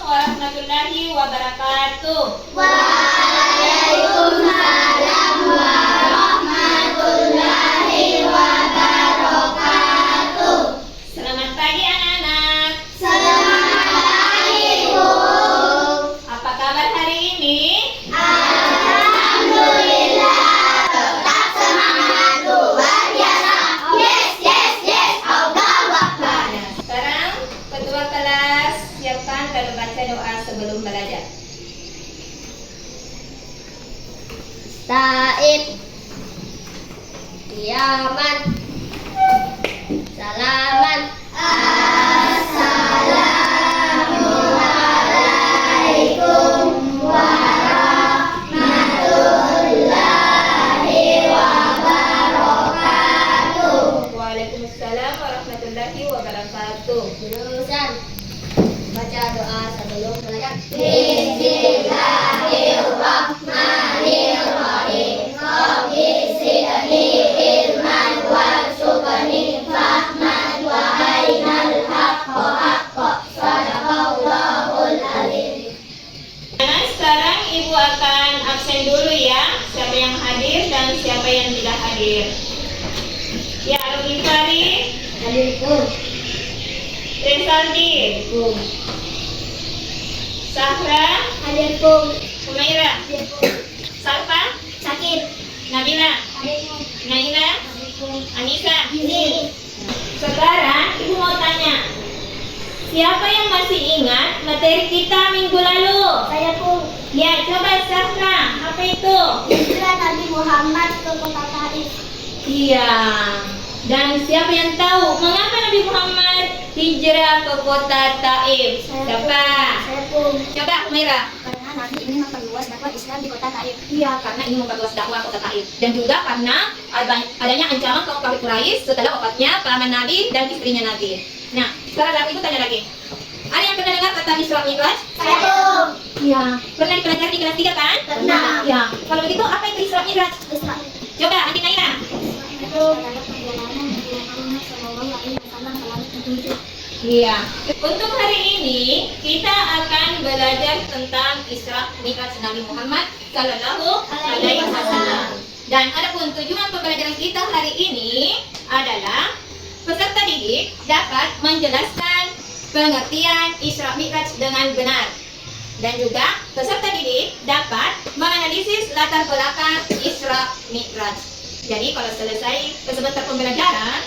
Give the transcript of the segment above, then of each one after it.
warahmatullahi wabarakatuh. Waalaikumsalam warahmatullahi wabarakatuh. Selamat pagi anak-anak. Selamat pagi, Bu. Apa kabar hari ini? Alhamdulillah, tetap semangat luar biasa. Yes, yes, yes, Allahu Akbar. Sekarang ketua kelas siapkan lalu baca doa sebelum belajar. Taib, Yaman, Salaman, Assalamualaikum warahmatullahi wabarakatuh. Waalaikumsalam warahmatullahi wabarakatuh. Jurusan baca doa sebelum belajar. Bismillahirrahmanirrahim. Rabbi zidni ilman warzuqni fahman wa arinal haqqa haqqa. Shadaqallahul azim. Nah, sekarang ibu akan absen dulu ya. Siapa yang hadir dan siapa yang tidak hadir. Ya, Rufari, Hadirkum. Resaldi, Sahra, Hadirkum. Humaira, Hadirkum. Salfa, Sakit. Nabila, Hadirkum. Naila, Hadirkum. Anissa. Izin. Sekarang ibu mau tanya, siapa yang masih ingat materi kita minggu lalu? Saya pun. Ya, coba Sahra, apa itu? Hijrah Nabi Muhammad ke kota Taif. Iya. Dan siapa yang tahu mengapa Nabi Muhammad hijrah ke kota Taif? Siapa? Saya pun. Coba Humaira. Karena Nabi ingin memperluas dakwah Islam di kota Taif. Iya, karena ingin memperluas dakwah kota Taif. Dan juga karena adanya ancaman kaum kafir Quraisy setelah wafatnya paman Nabi dan istrinya Nabi. Nah, sekarang ibu tanya lagi. Ada yang pernah dengar kata Isra Mi'raj? Saya pun. Iya. Pernah dipelajari di kelas 3 kan? Pernah. Iya. Kalau begitu apa itu Isra Mi'raj? Islam. Coba Adik Naira. Itu adalah perjalanan Nabi Muhammad Shallallahu Alaihi Wasallam ke langit ketujuh. Iya. Untuk hari ini kita akan belajar tentang Isra Mi'raj Nabi Muhammad Sallallahu Alaihi Wasallam. Dan adapun tujuan pembelajaran kita hari ini adalah peserta didik dapat menjelaskan pengertian Isra Mi'raj dengan benar. Dan juga peserta didik dapat menganalisis latar belakang Isra Mi'raj. Jadi kalau selesai sebentar pembelajaran,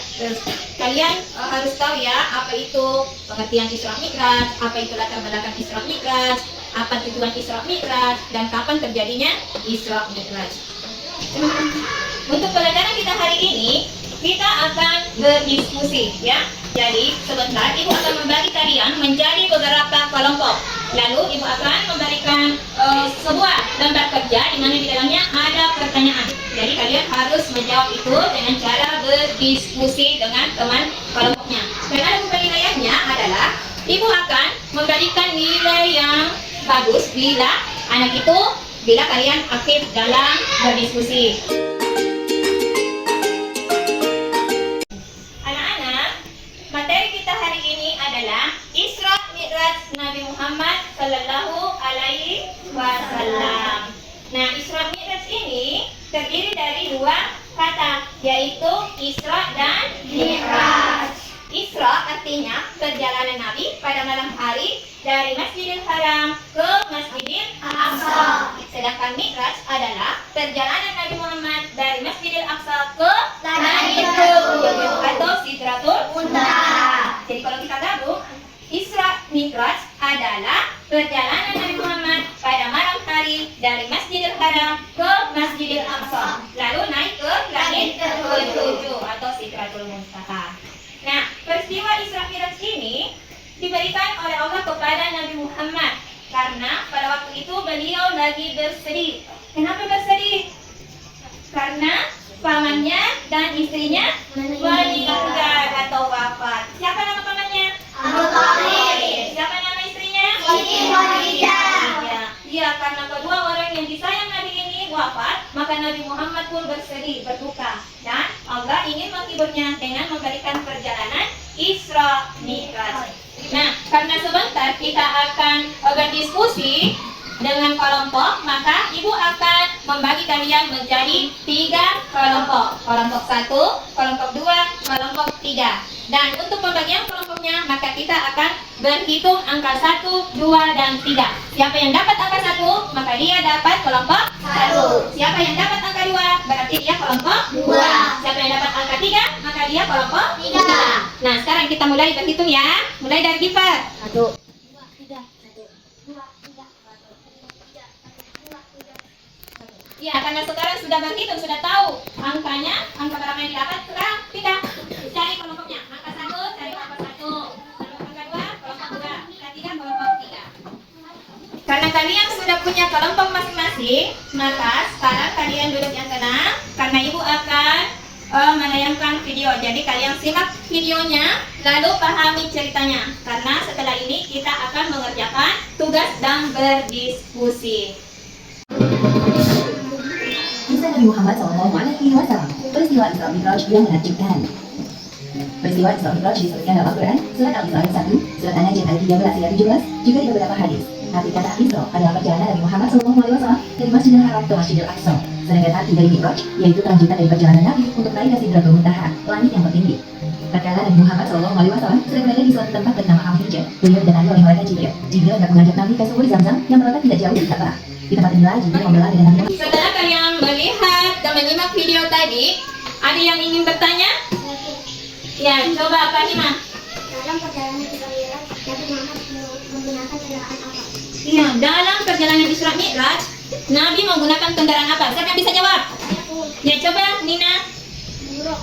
kalian harus tahu ya apa itu pengertian Isra Mi'raj, apa itu latar belakang Isra Mi'raj, apa tujuan Isra Mi'raj, dan kapan terjadinya Isra Mi'raj. Untuk pelajaran kita hari ini, kita akan berdiskusi ya. Jadi sebentar ibu akan membagi kalian menjadi beberapa kelompok. Lalu ibu akan memberikan sebuah lembar kerja di mana di dalamnya ada pertanyaan. Jadi kalian harus menjawab itu dengan cara berdiskusi dengan teman kelompoknya. Dan ada penilaiannya adalah ibu akan memberikan nilai yang bagus bila kalian aktif dalam berdiskusi. Anak-anak, materi kita hari ini adalah Isra Mi'raj Nabi Muhammad Sallallahu Alaihi Wasallam. Nah, Isra Mi'raj ini terdiri dari dua kata, yaitu Isra dan Mi'raj. Isra artinya perjalanan Nabi pada malam hari dari Masjidil Haram ke Masjidil Aqsa. Sedangkan Mi'raj adalah perjalanan Nabi Muhammad dari Masjidil Aqsa ke langit ketujuh atau Sidratul Muntaha. Jadi kalau kita gabung, Isra Mi'raj adalah perjalanan Nabi Muhammad pada malam hari dari Masjidil Haram ke Masjidil Aqsa, lalu naik ke langit ketujuh atau Sidratul Muntaha. Nah, peristiwa Isra Mi'raj ini diberikan oleh Allah kepada Nabi Muhammad karena pada waktu itu beliau lagi bersedih. Kenapa bersedih? Karena pamannya dan istrinya meninggal atau wafat. Siapa nama pamannya? Abu Thalib. Siapa nama istrinya? Siti Khadijah. Ya, karena kedua orang yang disayang Nabi ini wafat, maka Nabi Muhammad pun bersedih, berduka. Dan Allah ingin menghiburnya dengan memberikan perjalanan Isra Mi'raj. Nah, karena sebentar kita akan berdiskusi dengan kelompok, maka ibu akan membagi kalian menjadi 3 kelompok. Kelompok 1, kelompok 2, kelompok 3. Dan untuk pembagian kelompoknya, maka kita akan berhitung angka 1, 2, dan 3. Siapa yang dapat angka 1, maka dia dapat kelompok 1. Siapa yang dapat angka 2, berarti dia kelompok 2. Siapa yang dapat angka 3, maka dia kelompok 3. Nah, sekarang kita mulai berhitung ya. Mulai dari Gifar. 1, 2, 3, 1, 2, 3, 1. Ya, karena sekarang sudah berhitung, sudah tahu angkanya, angka berapa yang didapat, sekarang kita cari kelompoknya. Angka 1, cari kelompok 1. Angka 2, kelompok 2. Angka 3, kelompok 3. Karena kalian sudah punya kelompok masing-masing, maka sekarang kalian duduk yang tenang, karena ibu akan menayangkan video. Jadi kalian simak videonya, lalu pahami ceritanya. Karena setelah ini kita akan mengerjakan tugas dan berdiskusi. Kisah Nabi Muhammad SAW, peristiwa Isra Mi'raj yang menakjubkan. Peristiwa Isra Mi'raj disebutkan dalam Al-Quran, surat Al-Isra ayat 1, surat An-Najm ayat 13 hingga 17, juga di beberapa hadis. Arti kata Isra adalah perjalanan Nabi Muhammad SAW dari Masjidil Haram ke Masjidil Aqsa. Sedangkan arti dari Mi'raj, yaitu kelanjutan dari perjalanan Nabi untuk naik ke Sidratul Muntaha, langit yang tertinggi. Tatkala Nabi Muhammad SAW sedang berada di suatu tempat bernama Al-Hijr, beliau didatangi oleh malaikat Jibril. Jibril hendak mengajak Nabi ke sumur Zamzam yang terletak tidak jauh dari Ka'bah. Di tempat inilah Jibril membelah dengan Nabi Muhammad. Setelah kalian melihat dan menyimak video tadi, ada yang ingin bertanya? Ya, coba Fahimah. Dalam perjalanan Isra Mi'raj, Nabi Muhammad menggunakan kendaraan apa? Iya, dalam perjalanan Isra Mi'raj, Nabi menggunakan kendaraan apa? Siapa yang bisa jawab? Ya, coba Nina. Buruk.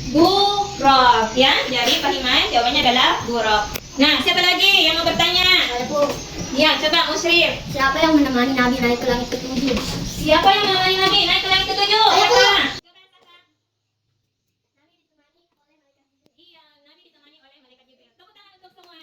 Buruk, ya. Jadi Fahimah jawabannya adalah buruk. Nah, siapa lagi yang mau bertanya? Ya, coba Musrif. Siapa yang menemani Nabi naik ke langit ke-7? Siapa yang menemani Nabi naik ke langit ke-7? Siapa? Iya, Nabi ditemani oleh malaikat Jibril. Tepuk tangan untuk semua.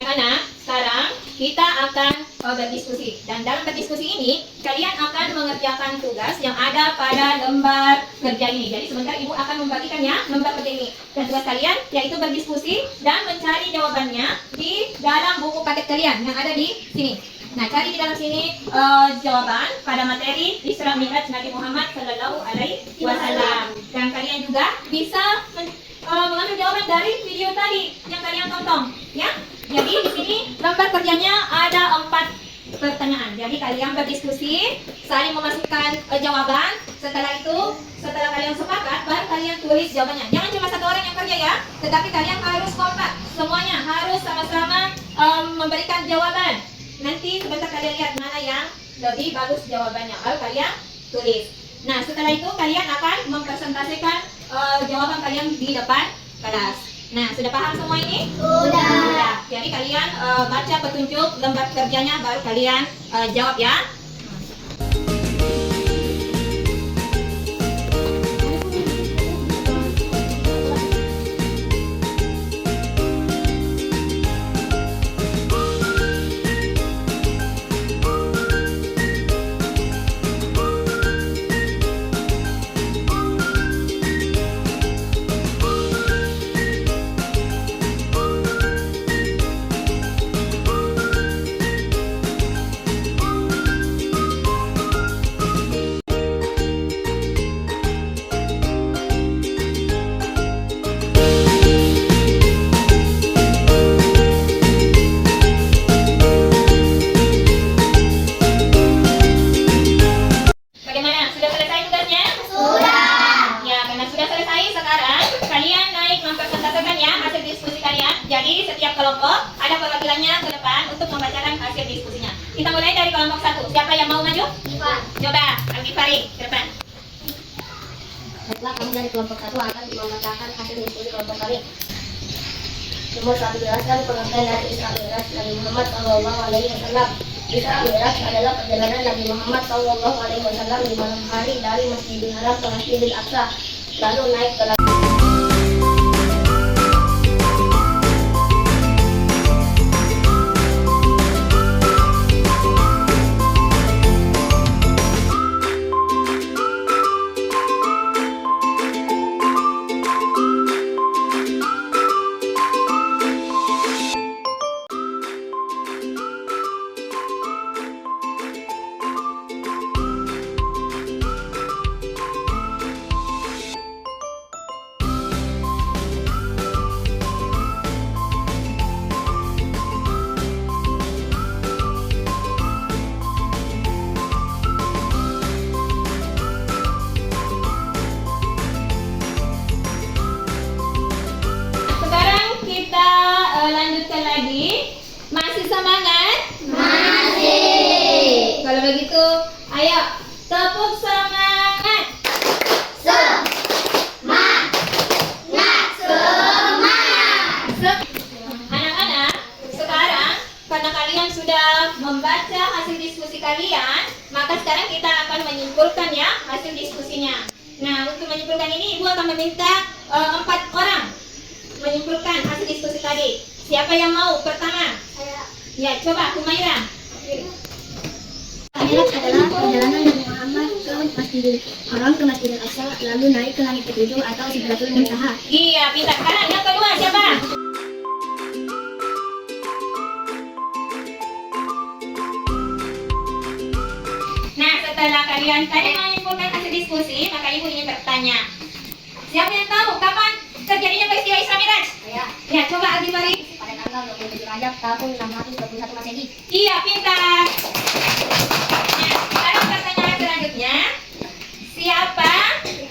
Anak, sekarang kita akan berdiskusi. Dan dalam berdiskusi ini, kalian akan mengerjakan tugas yang ada pada lembar kerja ini. Jadi sebentar ibu akan membagikannya, lembar kerja ini. Dan tugas kalian yaitu berdiskusi dan mencari jawabannya di dalam buku paket kalian yang ada di sini. Nah, cari di dalam sini jawaban pada materi Isra Mi'raj Nabi Muhammad Sallallahu Alaihi Wasallam. Dan kalian juga bisa mengambil jawaban dari video tadi yang kalian tonton, ya. Jadi di sini lembar kerjanya ada 4 pertanyaan. Jadi kalian berdiskusi, saling memasukkan jawaban. Setelah itu, setelah kalian sepakat, baru kalian tulis jawabannya. Jangan cuma satu orang yang kerja ya, tetapi kalian harus kompak. Semuanya harus sama-sama memberikan jawaban. Nanti sebentar kalian lihat mana yang lebih bagus jawabannya, baru kalian tulis. Nah, setelah itu kalian akan mempresentasikan jawaban kalian di depan kelas. Nah, sudah paham semua ini? Sudah. Jadi kalian baca petunjuk lembar kerjanya, baru kalian jawab ya. Bagaimana? Sudah selesai tugasnya? Sudah. Ya, karena sudah selesai, sekarang kalian naik mempresentasikan ya hasil diskusi kalian. Jadi setiap kelompok ada perwakilannya ke depan untuk membacakan hasil diskusinya. Kita mulai dari kelompok 1. Siapa yang mau maju? Coba, Al-Ghifari, ke depan. Baiklah, kami dari kelompok 1 akan membacakan hasil diskusi kelompok kami. Nomor 1, jelaskan pengertian dari Isra Mi'raj Nabi Muhammad SAW. Isra Mi'raj adalah perjalanan Nabi Muhammad SAW di malam hari dari Masjidil Haram ke Masjidil Aqsa, lalu naik ke langit. Masih semangat? Masih. Kalau begitu, ayo tepuk semangat. Anak-anak, sekarang karena kalian sudah membaca hasil diskusi kalian, maka sekarang kita akan menyimpulkan ya hasil diskusinya. Nah, untuk menyimpulkan ini Ibu akan meminta 4 orang menyimpulkan hasil diskusi tadi. Siapa yang mau pertama? Ya, coba Humaira. Mi'raj adalah perjalanan Nabi Muhammad ke Masjidil Aqsa lalu naik ke langit ketujuh atau Sidratul Muntaha. Iya, pintar. Sekarang yang kedua siapa? Nah, setelah kalian tadi menyimpulkan hasil diskusi, maka Ibu ingin bertanya. Siapa yang tahu kapan terjadinya peristiwa Isra Mi'raj? Saya Ya, coba Adi Mari. pada tanggal 27 Rajab tahun 621 Masehi. Iya, pintar. Nah, sekarang pertanyaan selanjutnya. Siapa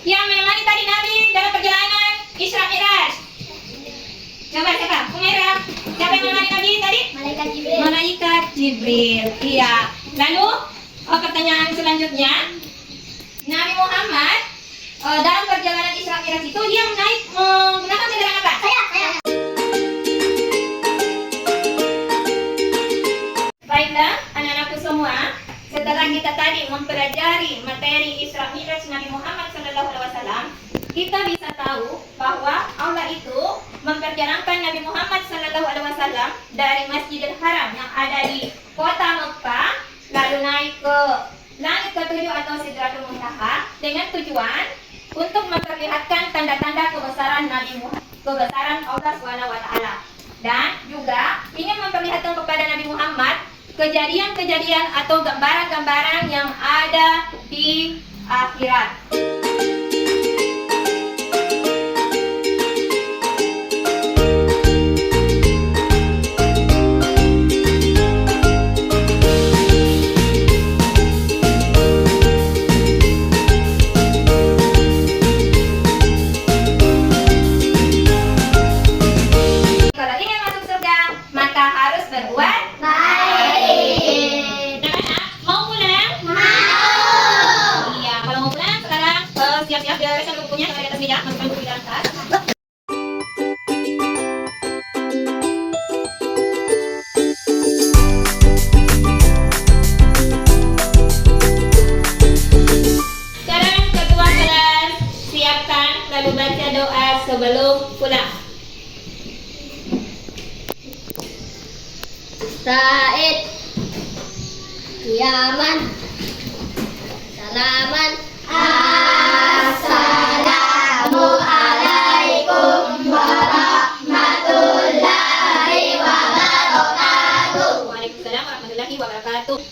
yang menemani tadi Nabi dalam perjalanan Isra Mi'raj? Coba siapa? Humaira. Siapa yang menemani Nabi tadi? Malaikat Jibril. Malaikat Jibril. Iya. Lalu pertanyaan selanjutnya. Nabi Muhammad dalam perjalanan Isra Mi'raj itu dia naik menggunakan kendaraan apa? Saya. Baiklah, anak-anakku semua, setelah kita tadi mempelajari materi Isra Mi'raj Nabi Muhammad SAW, kita bisa tahu bahwa Allah itu memperjalankan Nabi Muhammad SAW dari Masjidil Haram yang ada di kota Mekah, lalu naik ke langit ketujuh atau Sidratul Muntaha dengan tujuan untuk memperlihatkan tanda-tanda kebesaran Nabi Muhammad, kebesaran Allah SWT, dan juga ingin memperlihatkan kepada Nabi Muhammad kejadian-kejadian atau gambaran-gambaran yang ada di akhirat. Kalau ingin masuk surga, maka harus berbuat Baik. Anak-anak, mau pulang? Iya, kalau mau pulang sekarang siap-siap bereskan bukunya di atas meja, masukkan buku di dalam tas. Sekarang ketua kelas siapkan lalu baca doa sebelum pulang. Said. Yaman. Salaman. Assalamualaikum warahmatullahi wabarakatuh. Waalaikumsalam warahmatullahi wabarakatuh.